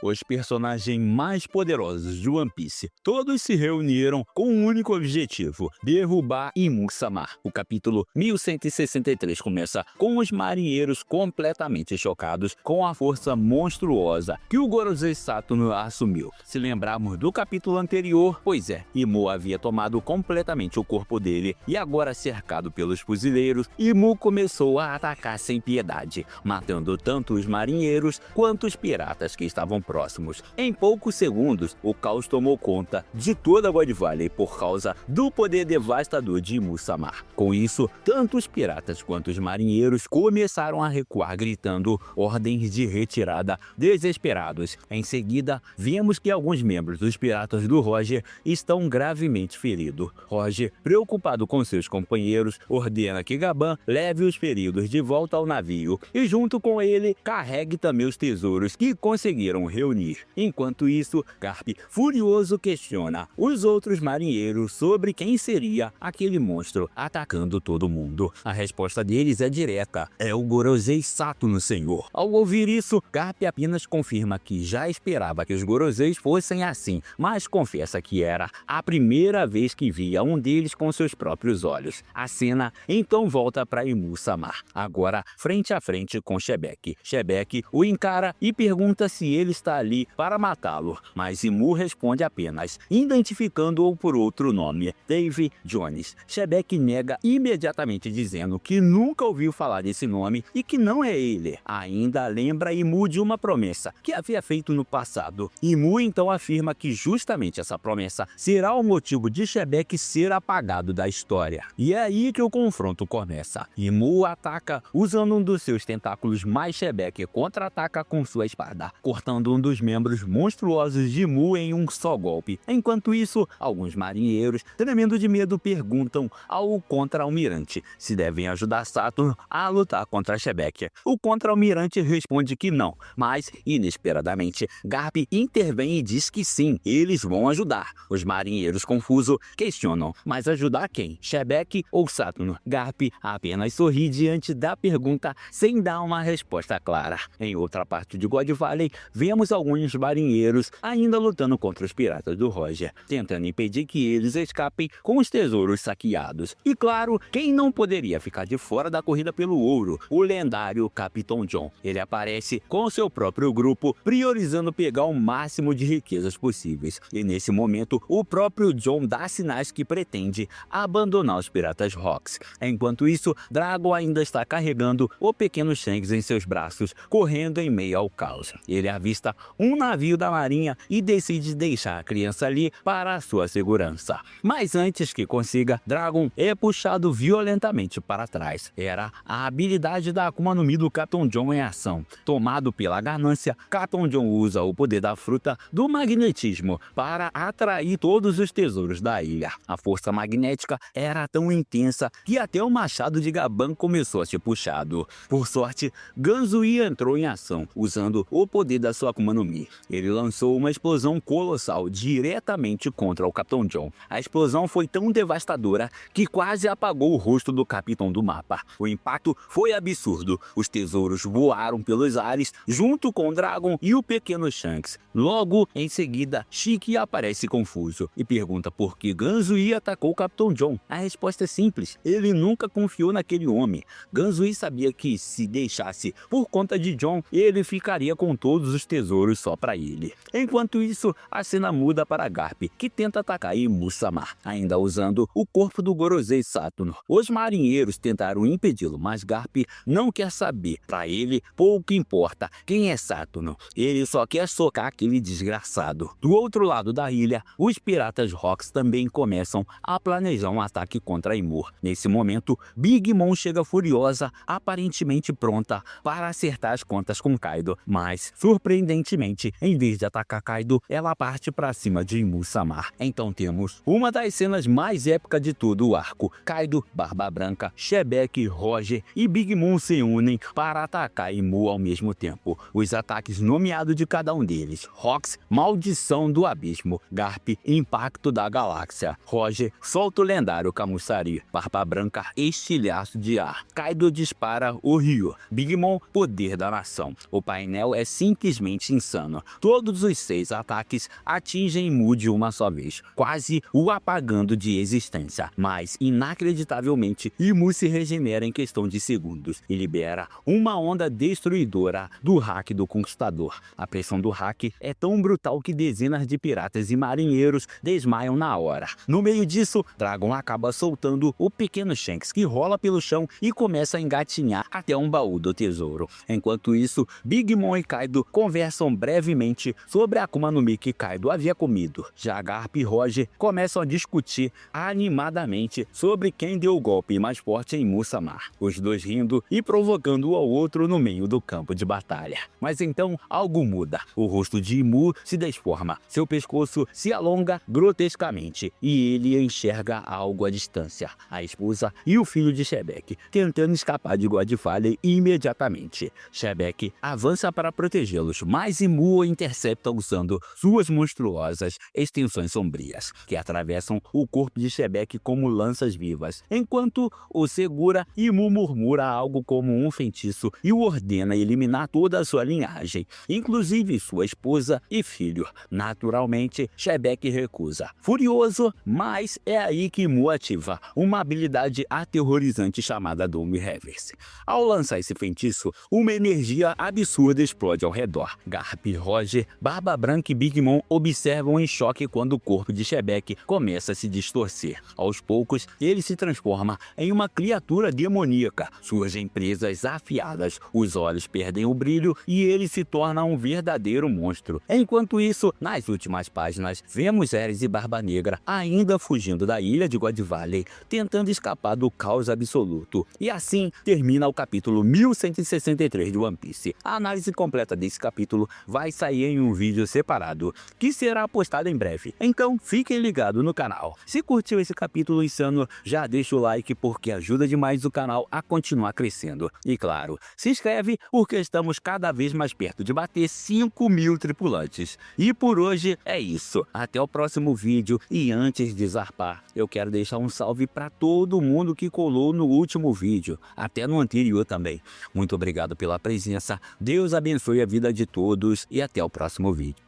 Os personagens mais poderosos de One Piece, todos se reuniram com um único objetivo: derrubar Imu-sama. O capítulo 1163 começa com os marinheiros completamente chocados com a força monstruosa que o Gorosei Satoru assumiu. Se lembrarmos do capítulo anterior, pois é, Imu havia tomado completamente o corpo dele e agora cercado pelos fuzileiros, Imu começou a atacar sem piedade, matando tanto os marinheiros quanto os piratas que estavam próximos. Em poucos segundos, o caos tomou conta de toda God Valley por causa do poder devastador de Imu-sama. Com isso, tanto os piratas quanto os marinheiros começaram a recuar gritando ordens de retirada desesperados. Em seguida, vimos que alguns membros dos piratas do Roger estão gravemente feridos. Roger, preocupado com seus companheiros, ordena que Gaban leve os feridos de volta ao navio e junto com ele carregue também os tesouros que conseguiram reunir. Enquanto isso, Garp, furioso, questiona os outros marinheiros sobre quem seria aquele monstro atacando todo mundo. A resposta deles é direta: é o Gorosei Satoru, senhor. Ao ouvir isso, Garp apenas confirma que já esperava que os Goroseis fossem assim, mas confessa que era a primeira vez que via um deles com seus próprios olhos. A cena então volta para Imu-sama, agora frente a frente com Shebek. Shebek o encara e pergunta se ele está ali para matá-lo, mas Imu responde apenas, identificando-o por outro nome, Dave Jones. Shebek nega imediatamente, dizendo que nunca ouviu falar desse nome e que não é ele. Ainda lembra Imu de uma promessa que havia feito no passado. Imu então afirma que justamente essa promessa será o motivo de Shebek ser apagado da história. E é aí que o confronto começa. Imu ataca usando um dos seus tentáculos, mas Shebek contra-ataca com sua espada, cortando um dos membros monstruosos de Imu em um só golpe. Enquanto isso, alguns marinheiros, tremendo de medo, perguntam ao contra-almirante se devem ajudar Saturn a lutar contra Shebek. O contra-almirante responde que não, mas, inesperadamente, Garp intervém e diz que sim, eles vão ajudar. Os marinheiros, confusos, questionam, mas ajudar quem? Shebek ou Saturn? Garp apenas sorri diante da pergunta, sem dar uma resposta clara. Em outra parte de God Valley, vemos alguns marinheiros ainda lutando contra os piratas do Roger, tentando impedir que eles escapem com os tesouros saqueados. E claro, quem não poderia ficar de fora da corrida pelo ouro? O lendário Capitão John. Ele aparece com seu próprio grupo, priorizando pegar o máximo de riquezas possíveis. E nesse momento, o próprio John dá sinais que pretende abandonar os piratas Rocks. Enquanto isso, Dragon ainda está carregando o pequeno Shanks em seus braços, correndo em meio ao caos. Ele avista um navio da marinha e decide deixar a criança ali para a sua segurança. Mas antes que consiga, Dragon é puxado violentamente para trás. Era a habilidade da Akuma no Mi do Capitão John em ação. Tomado pela ganância, Capitão John usa o poder da fruta do magnetismo para atrair todos os tesouros da ilha. A força magnética era tão intensa que até o machado de Gaban começou a ser puxado. Por sorte, Ganzui entrou em ação, usando o poder da sua Akuma no Mi. Ele lançou uma explosão colossal diretamente contra o Capitão John. A explosão foi tão devastadora que quase apagou o rosto do capitão do mapa. O impacto foi absurdo. Os tesouros voaram pelos ares junto com Dragon e o pequeno Shanks. Logo em seguida, Shiki aparece confuso e pergunta por que Ganzui atacou o Capitão John. A resposta é simples: ele nunca confiou naquele homem. Ganzui sabia que se deixasse por conta de John, ele ficaria com todos os tesouros só para ele. Enquanto isso, a cena muda para Garp, que tenta atacar Imu-sama, ainda usando o corpo do Gorosei Satoru. Os marinheiros tentaram impedi-lo, mas Garp não quer saber. Para ele, pouco importa quem é Satoru. Ele só quer socar aquele desgraçado. Do outro lado da ilha, os piratas Rocks também começam a planejar um ataque contra Imu. Nesse momento, Big Mom chega furiosa, aparentemente pronta para acertar as contas com Kaido, mas, surpreendentemente, em vez de atacar Kaido, ela parte para cima de Imu-sama. Então temos uma das cenas mais épicas de todo o arco. Kaido, Barba Branca, Shebek, Roger e Big Mom se unem para atacar Imu ao mesmo tempo. Os ataques nomeados de cada um deles: Rocks, Maldição do Abismo; Garp, Impacto da Galáxia; Roger, solta o lendário Kamusari; Barba Branca, Estilhaço de Ar; Kaido dispara o Ryu; Big Mom, Poder da Nação. O painel é simplesmente completamente insano. Todos os 6 ataques atingem Mu de uma só vez, quase o apagando de existência. Mas, inacreditavelmente, Imu se regenera em questão de segundos e libera uma onda destruidora do hack do Conquistador. A pressão do hack é tão brutal que dezenas de piratas e marinheiros desmaiam na hora. No meio disso, Dragon acaba soltando o pequeno Shanks, que rola pelo chão e começa a engatinhar até um baú do tesouro. Enquanto isso, Big Mom e Kaido conversam brevemente sobre a Akuma no Mi que Kaido havia comido. Já Garp e Roger começam a discutir animadamente sobre quem deu o golpe mais forte em Musamar, os dois rindo e provocando um ao outro no meio do campo de batalha. Mas então algo muda. O rosto de Imu se desforma, seu pescoço se alonga grotescamente e ele enxerga algo à distância, a esposa e o filho de Shebek, tentando escapar de God Valley imediatamente. Shebek avança para protegê-los, mas Imu o intercepta usando suas monstruosas extensões sombrias, que atravessam o corpo de Shebek como lanças vivas. Enquanto o segura, Imu murmura algo como um feitiço e o ordena eliminar toda a sua linhagem, inclusive sua esposa e filho. Naturalmente, Shebek recusa. Furioso, mas é aí que Imu ativa uma habilidade aterrorizante chamada Doom Reverse. Ao lançar esse feitiço, uma energia absurda explode ao redor. Garp, Roger, Barba Branca e Big Mom observam em choque quando o corpo de Shebek começa a se distorcer. Aos poucos, ele se transforma em uma criatura demoníaca. Surgem presas afiadas, os olhos perdem o brilho e ele se torna um verdadeiro monstro. Enquanto isso, nas últimas páginas, vemos Ares e Barba Negra ainda fugindo da ilha de God Valley, tentando escapar do caos absoluto. E assim termina o capítulo 1163 de One Piece. A análise completa desse capítulo vai sair em um vídeo separado, que será postado em breve. Então fiquem ligados no canal. Se curtiu esse capítulo insano, já deixa o like porque ajuda demais o canal a continuar crescendo. E claro, se inscreve porque estamos cada vez mais perto de bater 5.000 tripulantes. E por hoje é isso. Até o próximo vídeo e antes de zarpar, eu quero deixar um salve para todo mundo que colou no último vídeo, até no anterior também. Muito obrigado pela presença, Deus abençoe a vida de todos e até o próximo vídeo.